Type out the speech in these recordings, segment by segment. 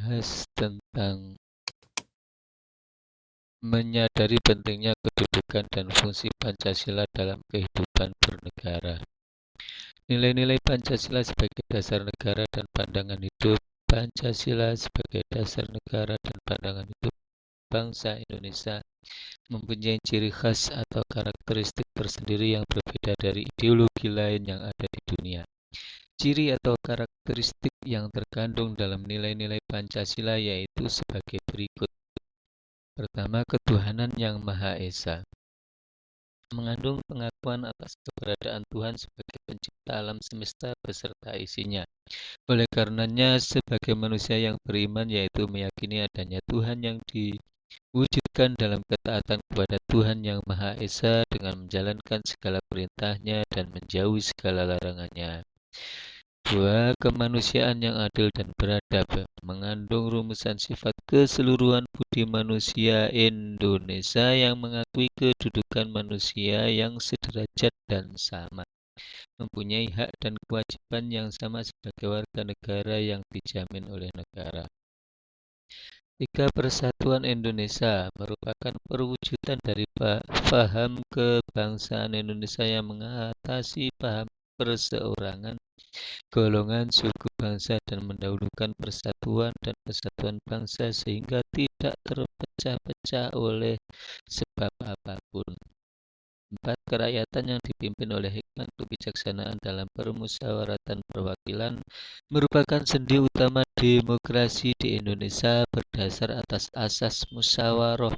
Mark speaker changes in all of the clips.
Speaker 1: membahas tentang menyadari pentingnya kedudukan dan fungsi Pancasila dalam kehidupan bernegara. Nilai-nilai Pancasila sebagai dasar negara dan pandangan hidup Pancasila sebagai dasar negara dan pandangan hidup bangsa Indonesia mempunyai ciri khas atau karakteristik tersendiri yang berbeda dari ideologi lain yang ada di dunia. Ciri atau karakteristik yang terkandung dalam nilai-nilai Pancasila yaitu sebagai berikut. Pertama, ketuhanan yang Maha Esa. Mengandung pengakuan atas keberadaan Tuhan sebagai pencipta alam semesta beserta isinya. Oleh karenanya, sebagai manusia yang beriman yaitu meyakini adanya Tuhan yang diwujudkan dalam ketaatan kepada Tuhan yang Maha Esa dengan menjalankan segala perintahnya dan menjauhi segala larangannya. 2. Kemanusiaan yang adil dan beradab mengandung rumusan sifat keseluruhan budi manusia Indonesia yang mengakui kedudukan manusia yang sederajat dan sama, mempunyai hak dan kewajiban yang sama sebagai warga negara yang dijamin oleh negara. 3. Persatuan Indonesia merupakan perwujudan dari paham kebangsaan Indonesia yang mengatasi paham perseorangan, golongan, suku, bangsa, dan mendahulukan persatuan dan kesatuan bangsa sehingga tidak terpecah-pecah oleh sebab apapun. 4. Kerakyatan yang dipimpin oleh hikmat kebijaksanaan dalam permusyawaratan perwakilan merupakan sendi utama demokrasi di Indonesia berdasar atas asas musyawarah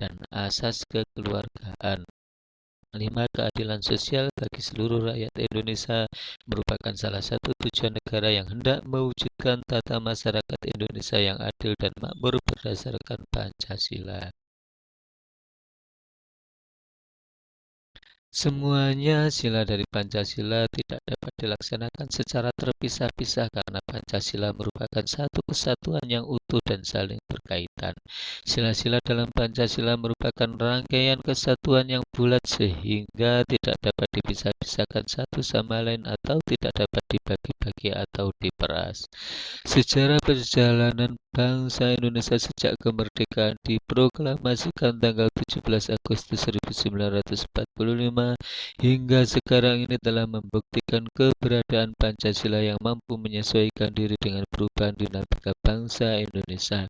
Speaker 1: dan asas kekeluargaan. 5. Keadilan sosial bagi seluruh rakyat Indonesia merupakan salah satu tujuan negara yang hendak mewujudkan tata masyarakat Indonesia yang adil dan makmur berdasarkan Pancasila. Semuanya sila dari Pancasila tidak dapat dilaksanakan secara terpisah-pisah karena Pancasila merupakan satu kesatuan yang utuh dan saling berkaitan. Sila-sila dalam Pancasila merupakan rangkaian kesatuan yang bulat sehingga tidak dapat dipisah-pisahkan satu sama lain atau tidak dapat dibagi-bagi atau diperas. Sejarah perjalanan bangsa Indonesia sejak kemerdekaan diproklamasikan tanggal 17 Agustus 1945 hingga sekarang ini telah membuktikan keberadaan Pancasila yang mampu menyesuaikan diri dengan perubahan dinamika bangsa Indonesia.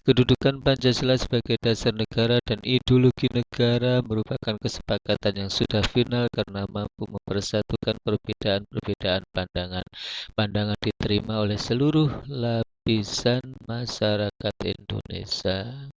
Speaker 1: Kedudukan Pancasila sebagai dasar negara dan ideologi negara merupakan kesepakatan yang sudah final karena mampu mempersatukan perbedaan-perbedaan pandangan. Pandangan diterima oleh seluruh lapisan masyarakat Indonesia.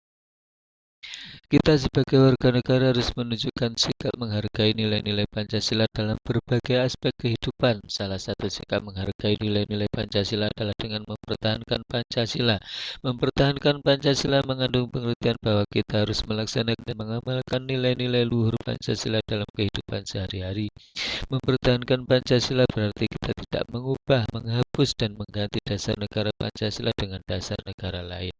Speaker 1: Kita sebagai warga negara harus menunjukkan sikap menghargai nilai-nilai Pancasila dalam berbagai aspek kehidupan. Salah satu sikap menghargai nilai-nilai Pancasila adalah dengan mempertahankan Pancasila. Mempertahankan Pancasila mengandung pengertian bahwa kita harus melaksanakan dan mengamalkan nilai-nilai luhur Pancasila dalam kehidupan sehari-hari. Mempertahankan Pancasila berarti kita tidak mengubah, menghapus, dan mengganti dasar negara Pancasila dengan dasar negara lain.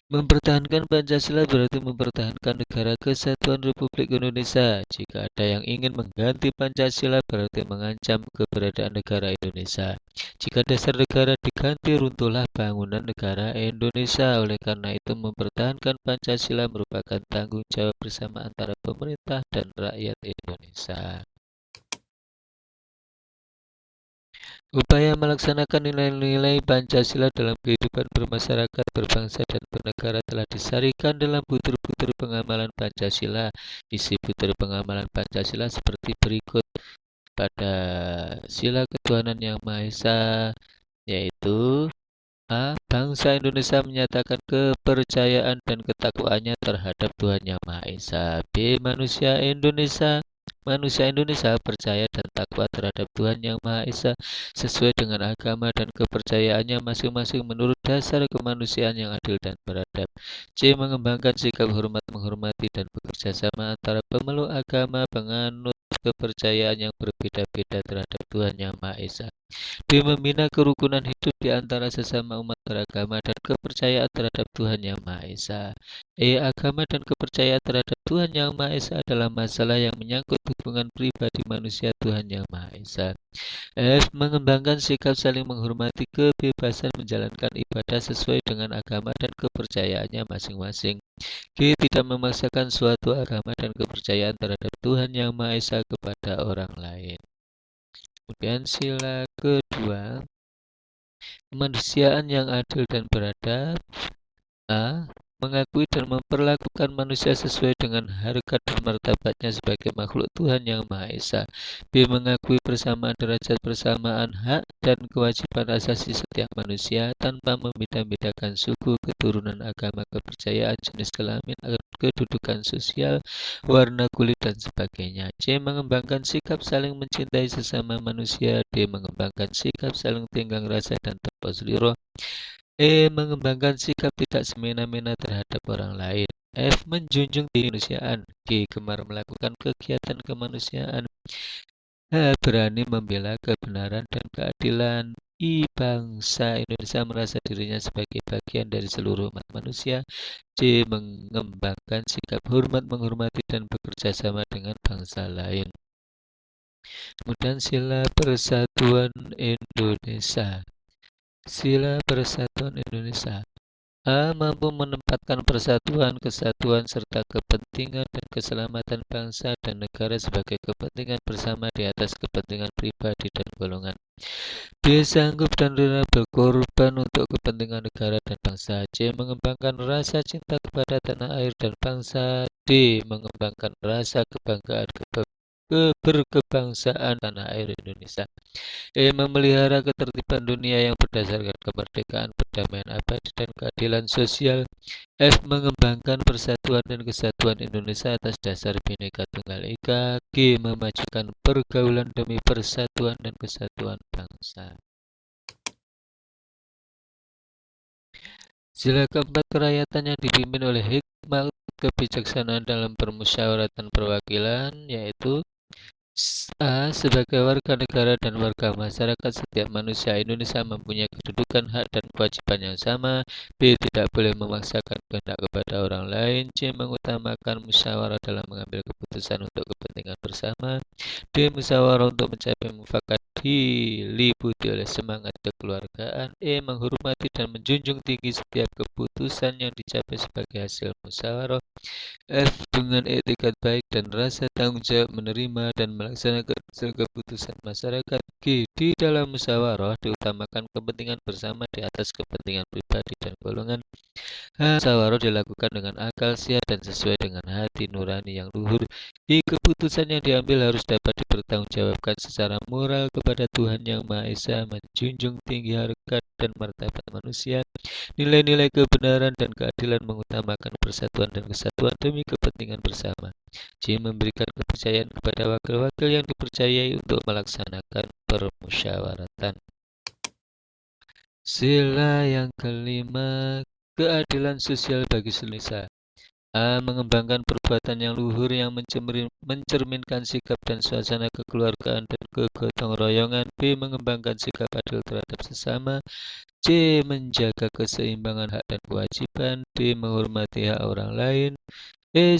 Speaker 1: Mempertahankan Pancasila berarti mempertahankan Negara Kesatuan Republik Indonesia. Jika ada yang ingin mengganti Pancasila berarti mengancam keberadaan negara Indonesia. Jika dasar negara diganti, runtuhlah bangunan negara Indonesia. Oleh karena itu, mempertahankan Pancasila merupakan tanggung jawab bersama antara pemerintah dan rakyat Indonesia. Upaya melaksanakan nilai-nilai Pancasila dalam kehidupan bermasyarakat, berbangsa, dan bernegara telah disarikan dalam butir-butir pengamalan Pancasila. Isi butir pengamalan Pancasila seperti berikut. Pada sila ketuhanan yang Maha Esa, yaitu A. Bangsa Indonesia menyatakan kepercayaan dan ketakwaannya terhadap Tuhan Yang Maha Esa. B. Manusia Indonesia percaya dan takwa terhadap Tuhan Yang Maha Esa sesuai dengan agama dan kepercayaannya masing-masing menurut dasar kemanusiaan yang adil dan beradab. C. Mengembangkan sikap hormat menghormati dan bekerja sama antara pemeluk agama penganut kepercayaan yang berbeda-beda terhadap Tuhan Yang Maha Esa. D. Membina kerukunan hidup di antara sesama umat beragama dan kepercayaan terhadap Tuhan Yang Maha Esa. Agama dan kepercayaan terhadap Tuhan Yang Maha Esa adalah masalah yang menyangkut hubungan pribadi manusia Tuhan Yang Maha Esa. F. Mengembangkan sikap saling menghormati kebebasan menjalankan ibadah sesuai dengan agama dan kepercayaannya masing-masing. G. Tidak memaksakan suatu agama dan kepercayaan terhadap Tuhan Yang Maha Esa kepada orang lain. Kemudian sila kedua, kemanusiaan yang adil dan beradab. A. Mengakui dan memperlakukan manusia sesuai dengan harkat dan martabatnya sebagai makhluk Tuhan Yang Maha Esa. B. Mengakui persamaan derajat, persamaan hak dan kewajiban asasi setiap manusia tanpa membeda-bedakan suku, keturunan, agama, kepercayaan, jenis kelamin, kedudukan sosial, warna kulit, dan sebagainya. C. Mengembangkan sikap saling mencintai sesama manusia. D. Mengembangkan sikap saling tenggang rasa dan taqwa. Mengembangkan sikap tidak semena-mena terhadap orang lain. F. Menjunjung tinggi kemanusiaan. G. Gemar melakukan kegiatan kemanusiaan. H. Berani membela kebenaran dan keadilan. I. Bangsa Indonesia merasa dirinya sebagai bagian dari seluruh umat manusia. C. Mengembangkan sikap hormat, menghormati, dan bekerja sama dengan bangsa lain. Kemudian sila persatuan Indonesia. Sila Persatuan Indonesia. A. Mampu menempatkan persatuan, kesatuan, serta kepentingan dan keselamatan bangsa dan negara sebagai kepentingan bersama di atas kepentingan pribadi dan golongan. B. Sanggup dan rela berkorban untuk kepentingan negara dan bangsa. C. Mengembangkan rasa cinta kepada tanah air dan bangsa. D. Mengembangkan rasa kebanggaan berkebangsaan tanah air Indonesia. Memelihara ketertiban dunia yang berdasarkan kemerdekaan, perdamaian abadi, dan keadilan sosial. F. Mengembangkan persatuan dan kesatuan Indonesia atas dasar Bhinneka Tunggal Ika. G. Memajukan pergaulan demi persatuan dan kesatuan bangsa. Sila keempat, kerakyatan yang dipimpin oleh hikmat kebijaksanaan dalam permusyawaratan perwakilan, yaitu A. Sebagai warga negara dan warga masyarakat, setiap manusia Indonesia mempunyai kedudukan, hak, dan kewajiban yang sama. B. Tidak boleh memaksakan kehendak kepada orang lain. C. Mengutamakan musyawarah dalam mengambil keputusan untuk kepentingan bersama. D. Musyawarah untuk mencapai mufakat diliputi oleh semangat kekeluargaan. Menghormati dan menjunjung tinggi setiap keputusan yang dicapai sebagai hasil musyawarah. F. Dengan etikat baik dan rasa tanggung jawab menerima dan melaksanakan keputusan masyarakat. G. Di dalam musyawarah diutamakan kepentingan bersama di atas kepentingan pribadi dan golongan. H. Musyawarah dilakukan dengan akal sehat dan sesuai dengan hati nurani yang luhur. I. Keputusan yang diambil harus dapat dipertanggungjawabkan secara moral kepada Tuhan Yang Maha Esa, menjunjung tinggi harkat dan martabat manusia, nilai-nilai kebenaran dan keadilan, mengutamakan persatuan dan kesatuan demi kepentingan bersama. C. Memberikan kepercayaan kepada wakil-wakil yang dipercayai untuk melaksanakan permusyawaratan. Sila yang kelima, keadilan sosial bagi Indonesia. A. Mengembangkan perbuatan yang luhur yang mencerminkan sikap dan suasana kekeluargaan dan kegotong royongan. B. Mengembangkan sikap adil terhadap sesama. C. Menjaga keseimbangan hak dan kewajiban. D. Menghormati hak orang lain.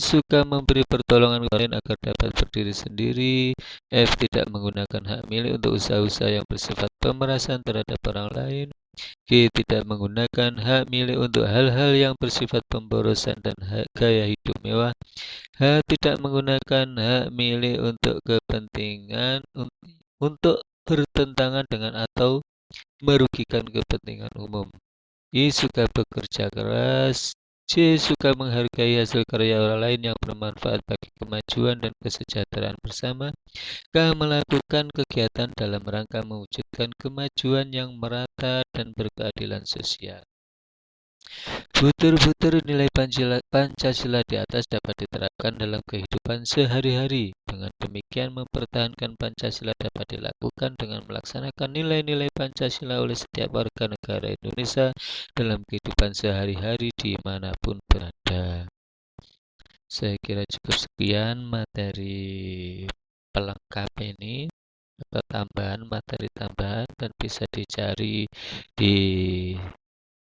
Speaker 1: Suka memberi pertolongan kepada lain agar dapat berdiri sendiri. F. Tidak menggunakan hak milik untuk usaha-usaha yang bersifat pemerasan terhadap orang lain. G. Tidak menggunakan hak milik untuk hal-hal yang bersifat pemborosan dan gaya hidup mewah. H. Tidak menggunakan hak milik untuk kepentingan untuk bertentangan dengan atau merugikan kepentingan umum. I. Suka bekerja keras. C. Suka menghargai hasil karya orang lain yang bermanfaat bagi kemajuan dan kesejahteraan bersama. K. Melakukan kegiatan dalam rangka mewujudkan kemajuan yang merata dan berkeadilan sosial. Butir-butir nilai Pancasila di atas dapat diterapkan dalam kehidupan sehari-hari. Dengan demikian, mempertahankan Pancasila dapat dilakukan dengan melaksanakan nilai-nilai Pancasila oleh setiap warga negara Indonesia dalam kehidupan sehari-hari dimanapun berada. Saya kira cukup sekian materi pelengkap ini, atau tambahan, materi tambahan, dan bisa dicari di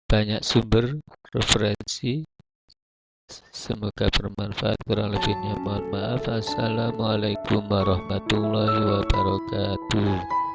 Speaker 1: banyak sumber referensi. semoga bermanfaat. Kurang lebihnya mohon maaf. Assalamualaikum warahmatullahi wabarakatuh.